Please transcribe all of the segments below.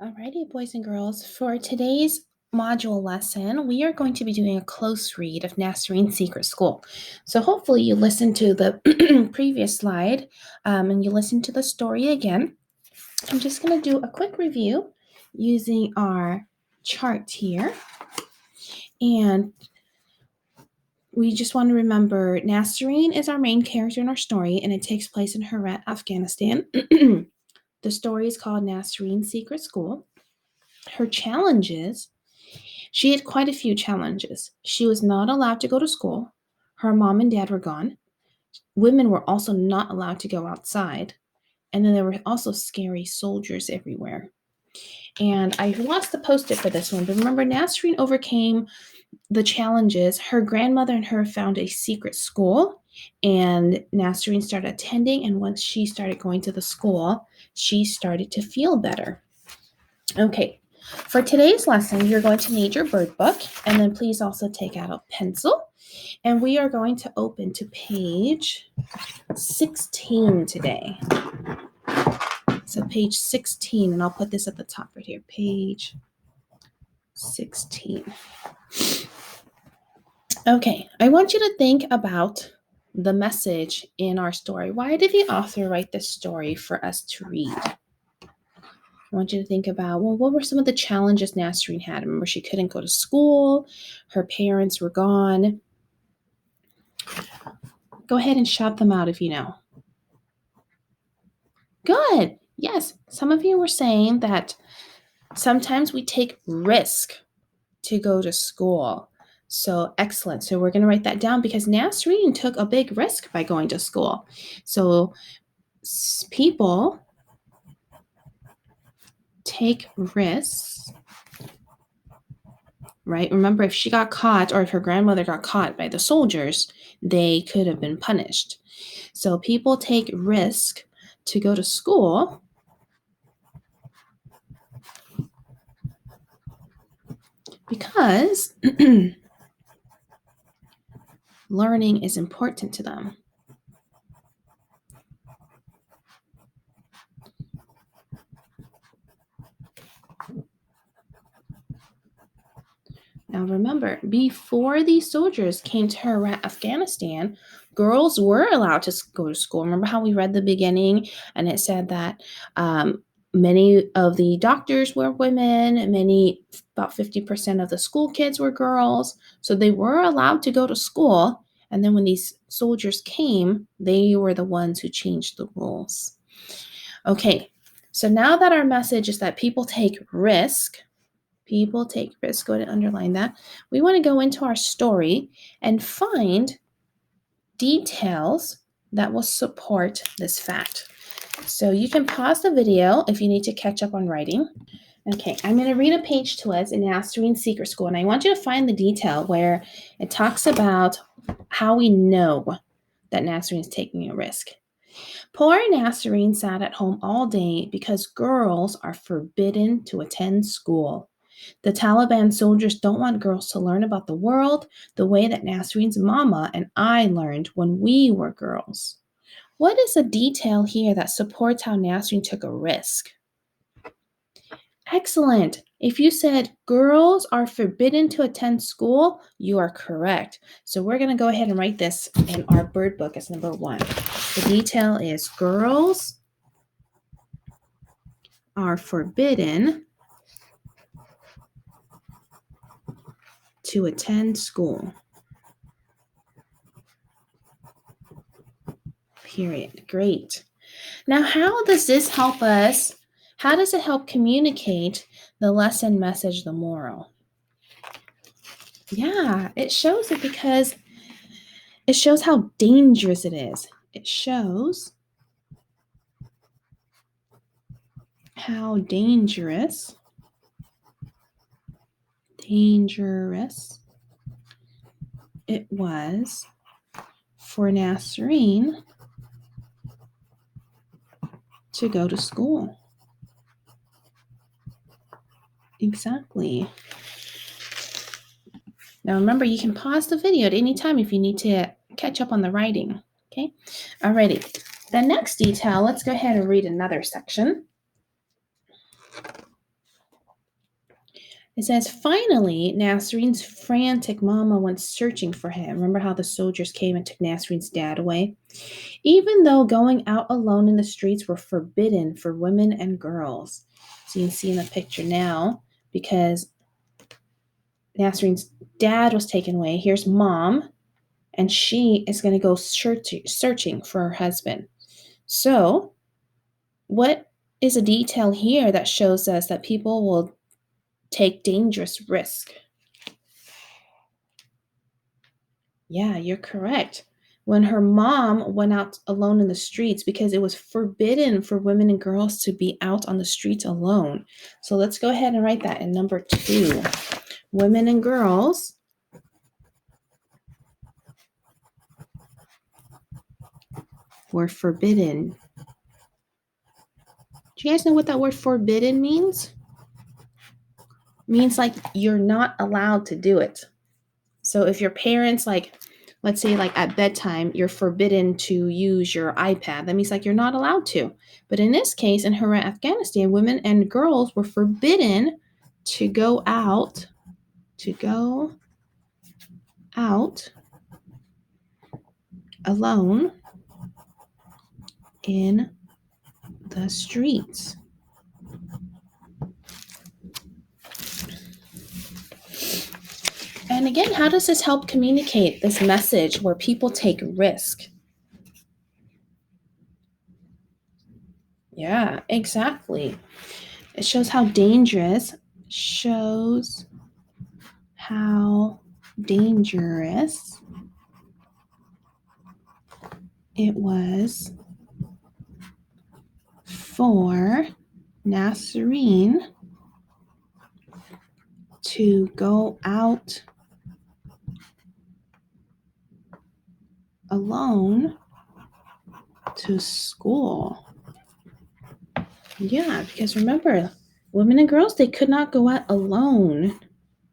Alrighty, boys and girls, for today's module lesson, we are going to be doing a close read of Nasreen's Secret School. So hopefully you listened to the previous slide and you listened to the story again. I'm just going to do a quick review using our chart here. And we just want to remember Nasreen is our main character in our story, and it takes place in Herat, Afghanistan. The story is called Nasreen's Secret School. Her challenges, she had quite a few challenges. She was not allowed to go to school. Her mom and dad were gone. Women were also not allowed to go outside. And then there were also scary soldiers everywhere. And I lost the post-it for this one, but remember, Nasreen overcame the challenges. Her grandmother and her found a secret school, and Nasreen started attending. And once she started going to the school, she started to feel better. Okay, for today's lesson, you're going to need your bird book, and then please also take out a pencil. And we are going to open to page 16 today. So page 16, and I'll put this at the top right here, page 16. Okay, I want you to think about the message in our story. Why did the author write this story for us to read? I want you to think about, well, what were some of the challenges Nasreen had? Remember, she couldn't go to school. Her parents were gone. Go ahead and shout them out if you know. Good. Yes, some of you were saying that sometimes we take risk to go to school. So excellent. So we're going to write that down because Nasreen took a big risk by going to school. So people take risks, right? Remember, if she got caught or if her grandmother got caught by the soldiers, they could have been punished. So people take risk to go to school because learning is important to them. Now remember, before these soldiers came to Herat, Afghanistan, girls were allowed to go to school. Remember how we read the beginning and it said that many of the doctors were women, about 50% of the school kids were girls. So they were allowed to go to school. And then when these soldiers came, they were the ones who changed the rules. Okay, so now that our message is that people take risk, go ahead and underline that. We want to go into our story and find details that will support this fact. So you can pause the video if you need to catch up on writing. Okay, I'm going to read a page to us in Nasreen's Secret School, and I want you to find the detail where it talks about how we know that Nasreen is taking a risk. Poor Nasreen sat at home all day because girls are forbidden to attend school. The Taliban soldiers don't want girls to learn about the world the way that Nasreen's mama and I learned when we were girls. What is a detail here that supports how Nasreen took a risk? Excellent. If you said girls are forbidden to attend school, you are correct. So we're going to go ahead and write this in our bird book as number 1. The detail is girls are forbidden to attend school. Period. Great. Now, how does this help us? How does it help communicate the lesson message, the moral? Yeah, it shows it because it shows how dangerous it is. It shows how dangerous it was for Nasreen to go to school. Exactly. Now remember, you can pause the video at any time if you need to catch up on the writing. Okay? Alrighty. The next detail, let's go ahead and read another section. It says, finally, Nasreen's frantic mama went searching for him. Remember how the soldiers came and took Nasreen's dad away? Even though going out alone in the streets were forbidden for women and girls. So you can see in the picture now, because Nasreen's dad was taken away, here's mom, and she is going to go searching for her husband. So, what is a detail here that shows us that people will take dangerous risk? Yeah, you're correct. When her mom went out alone in the streets because it was forbidden for women and girls to be out on the streets alone. So let's go ahead and write that in number 2. Women and girls were forbidden. Do you guys know what that word forbidden means? It means like you're not allowed to do it. So if your parents, like, let's say like at bedtime, you're forbidden to use your iPad, that means like you're not allowed to. But in this case, in Herat, Afghanistan, women and girls were forbidden to go out alone in the streets. And again, how does this help communicate this message where people take risk? Yeah, exactly. It shows how dangerous it was for Nasreen to go out alone to school. Yeah, because remember, women and girls, they could not go out alone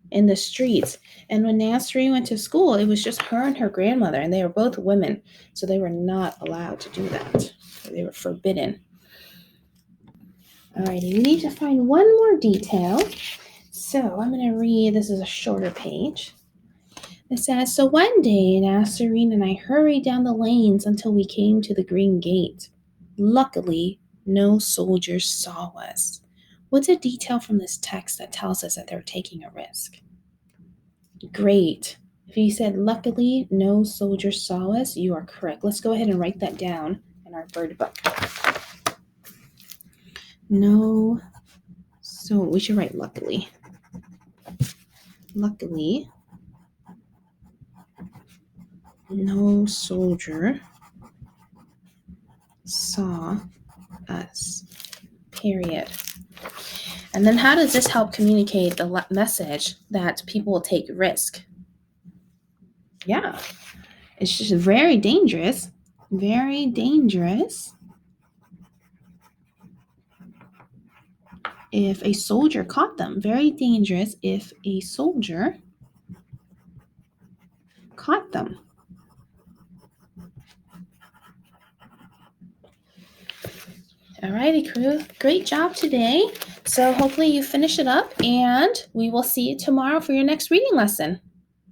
in the streets. And when Nasreen went to school, it was just her and her grandmother, and they were both women, so they were not allowed to do that. They were forbidden. Alrighty, we need to find one more detail. So I'm going to read, this is a shorter page. It says, so one day, Nasreen and I hurried down the lanes until we came to the green gate. Luckily, no soldiers saw us. What's a detail from this text that tells us that they're taking a risk? Great. If you said, luckily, no soldiers saw us, you are correct. Let's go ahead and write that down in our bird book. No, so we should write luckily. Luckily, no soldier saw us, period. And then how does this help communicate the message that people will take risk? Yeah, it's just very dangerous if a soldier caught them. Very dangerous if a soldier caught them. Alrighty, crew. Great job today. So hopefully you finish it up, and we will see you tomorrow for your next reading lesson.